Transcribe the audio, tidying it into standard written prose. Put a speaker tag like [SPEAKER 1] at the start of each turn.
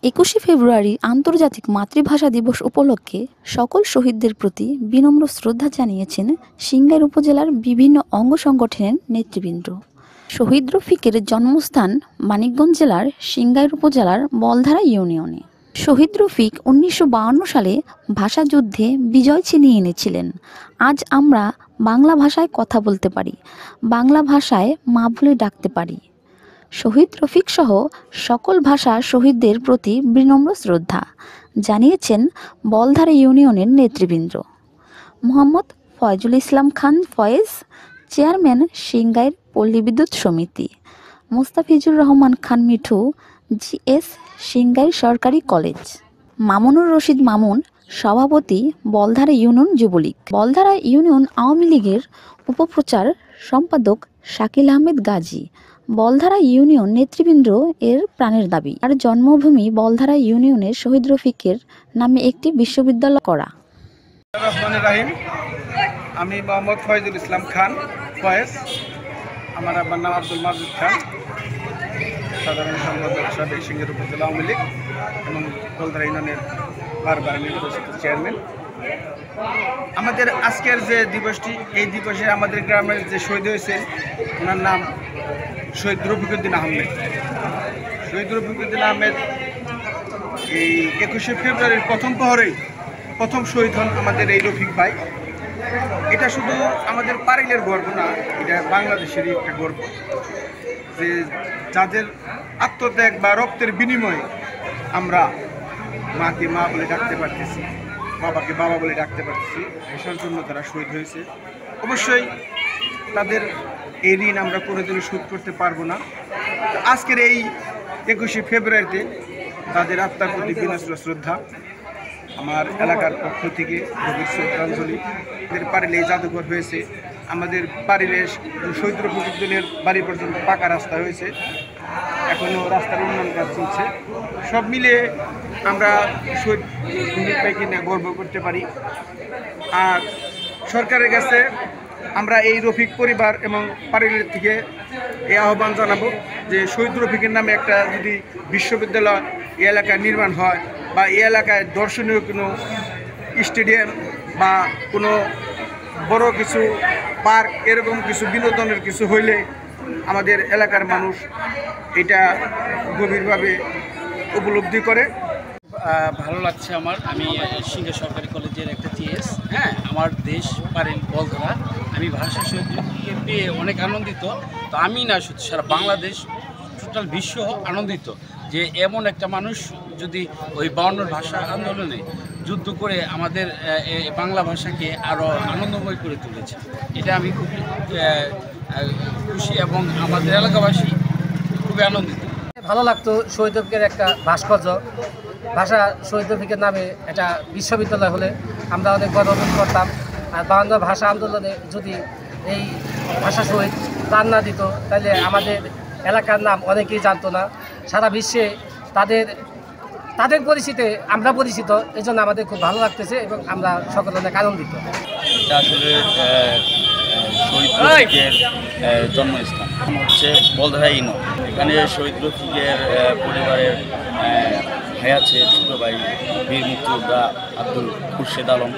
[SPEAKER 1] 21শে ফেব্রুয়ারি আন্তর্জাতিক মাতৃভাষা দিবস উপলক্ষে সকল শহীদদের প্রতি বিনম্র শ্রদ্ধা জানিয়েছেন সিংগাইর উপজেলার বিভিন্ন অঙ্গ সংগঠনের নেতৃবৃন্দ। শহীদ রফিকের জন্মস্থান মানিকগঞ্জ জেলার সিংগাইর উপজেলার বলধারা ইউনিয়নে। শহীদ রফিক 1952 সালে ভাষাযুদ্ধে বিজয় ছিনিয়ে এনেছিলেন। আজ আমরা বাংলা ভাষায় কথা বলতে পারি, বাংলা ভাষায় মা বলে ডাকতে পারি। শহীদ রফিক সহ সকল ভাষা শহীদদের প্রতি বিনম্র শ্রদ্ধা জানিয়েছেন বলধারা ইউনিয়নের নেতৃবৃন্দ। মোহাম্মদ ফয়জুল ইসলাম খান ফয়েজ, চেয়ারম্যান সিংগাইর পল্লী বিদ্যুৎ সমিতি, মুস্তাফিজুর রহমান খান মিঠু, জিএস সিংগাইর সরকারি কলেজ, মামুনুর রশিদ মামুন, সভাপতি বলধারা ইউনিয়ন যুবলীগ, বলধারা ইউনিয়ন আওয়ামী লীগের উপপ্রচার সম্পাদক শাকিল আহমেদ গাজী। বলধারা ইউনিয়ন নেতৃবৃন্দ এর প্রাণের দাবি আর জন্মভূমি বলধারা ইউনিয়নের শহীদ রফিকের নামে একটি বিশ্ববিদ্যালয় করা।
[SPEAKER 2] আমি মোহাম্মদ ফয়জুল ইসলাম খান ফয়েজ, আমার আব্বার নাম আব্দুল মাজুদ খান, সাধারণ সম্পাদক সাবেক সিংগাইর উপজেলা আওয়ামী লীগ এবং বলধারা ইউনিয়নের বারবার নির্বাচিত চেয়ারম্যান। আমাদের আজকের যে দিবসটি, এই দিবসে আমাদের গ্রামের যে শহীদ হয়েছে ওনার নাম শহীদ রফিকুদ্দিন আহমেদ। শহীদ রফিকুদ্দিন আহমেদ এই 21শে ফেব্রুয়ারির প্রথম প্রহরেই প্রথম শহীদ হন আমাদের এই রফিক ভাই। এটা শুধু আমাদের পারিলের গর্ব না, এটা বাংলাদেশেরই একটা গর্ব যে যাদের আত্মত্যাগ বা রক্তের বিনিময়ে আমরা মাকে মা বলে ডাকতে পারতেছি, বাবাকে বাবা বলে ডাকতে পারতেছি, এসব জন্য তারা শহীদ হয়েছে। অবশ্যই তাদের এই ঋণ আমরা কোনোদিনও শোধ করতে পারবো না। আজকের এই 21শে ফেব্রুয়ারিতে তাদের আত্মার প্রতি বিনম্র শ্রদ্ধা আমার এলাকার পক্ষ থেকে গভীর শ্রদ্ধাঞ্জলি। আমাদের পারিলে জাদুঘর হয়েছে, আমাদের পারিলে শহীদ রফিকুদ্দিনের বাড়ি পর্যন্ত পাকা রাস্তা হয়েছে, এখনও রাস্তার উন্নয়ন কাজ চলছে। সব মিলে আমরা শহীদ রফিক ভাইকে নিয়ে গর্ব করতে পারি। আর সরকারের কাছে আমরা এই রফিক পরিবার এবং পারিলের থেকে এই আহ্বান জানাবো যে শহীদ রফিকের নামে একটা যদি বিশ্ববিদ্যালয় এই এলাকায় নির্মাণ হয় বা এই এলাকায় দর্শনীয় কোনো স্টেডিয়াম বা কোনো বড় কিছু পার্ক, এরকম কিছু বিনোদনের কিছু হইলে আমাদের এলাকার মানুষ এটা গভীরভাবে উপলব্ধি করে।
[SPEAKER 3] ভালো লাগছে আমার। আমি সিংগাইর সরকারি কলেজের একটা জিএস, আমার দেশ পারিল বলধারা। আমি ভাষা শহীদকে পেয়ে অনেক আনন্দিত। তো আমি না, শুধু সারা বাংলাদেশ, টোটাল বিশ্ব আনন্দিত যে এমন একটা মানুষ যদি ওই 52 ভাষা আন্দোলনে যুদ্ধ করে আমাদের বাংলা ভাষাকে আরও আনন্দময় করে তুলেছে। এটা আমি খুব খুশি এবং আমাদের এলাকাবাসী খুবই আনন্দিত।
[SPEAKER 4] ভালো লাগতো শহীদ রফিকের একটা ভাস্কর্য, ভাষা শহীদ রফিকের নামে একটা বিশ্ববিদ্যালয় হলে আমরা অনেক গর্ব করতাম। আর 52 ভাষা আন্দোলনে যদি এই ভাষা শহীদ প্রাণ না দিত তাহলে আমাদের এলাকার নাম অনেকেই জানতো না। সারা বিশ্বে তাদের পরিচিতি আমরা পরিচিত, এই জন্য আমাদের খুব ভালো লাগতেছে এবং আমরা সকলে অনেক আনন্দিত।
[SPEAKER 5] এটা আসলে শহীদ রফিকের জন্মস্থান হচ্ছে বলধারা ইউনিয়ন। এখানে শহীদ রফিকের পরিবারের ভাই আছে, ছোটো ভাই বীর মুক্তিযোদ্ধা আব্দুল খুরশেদ আলম।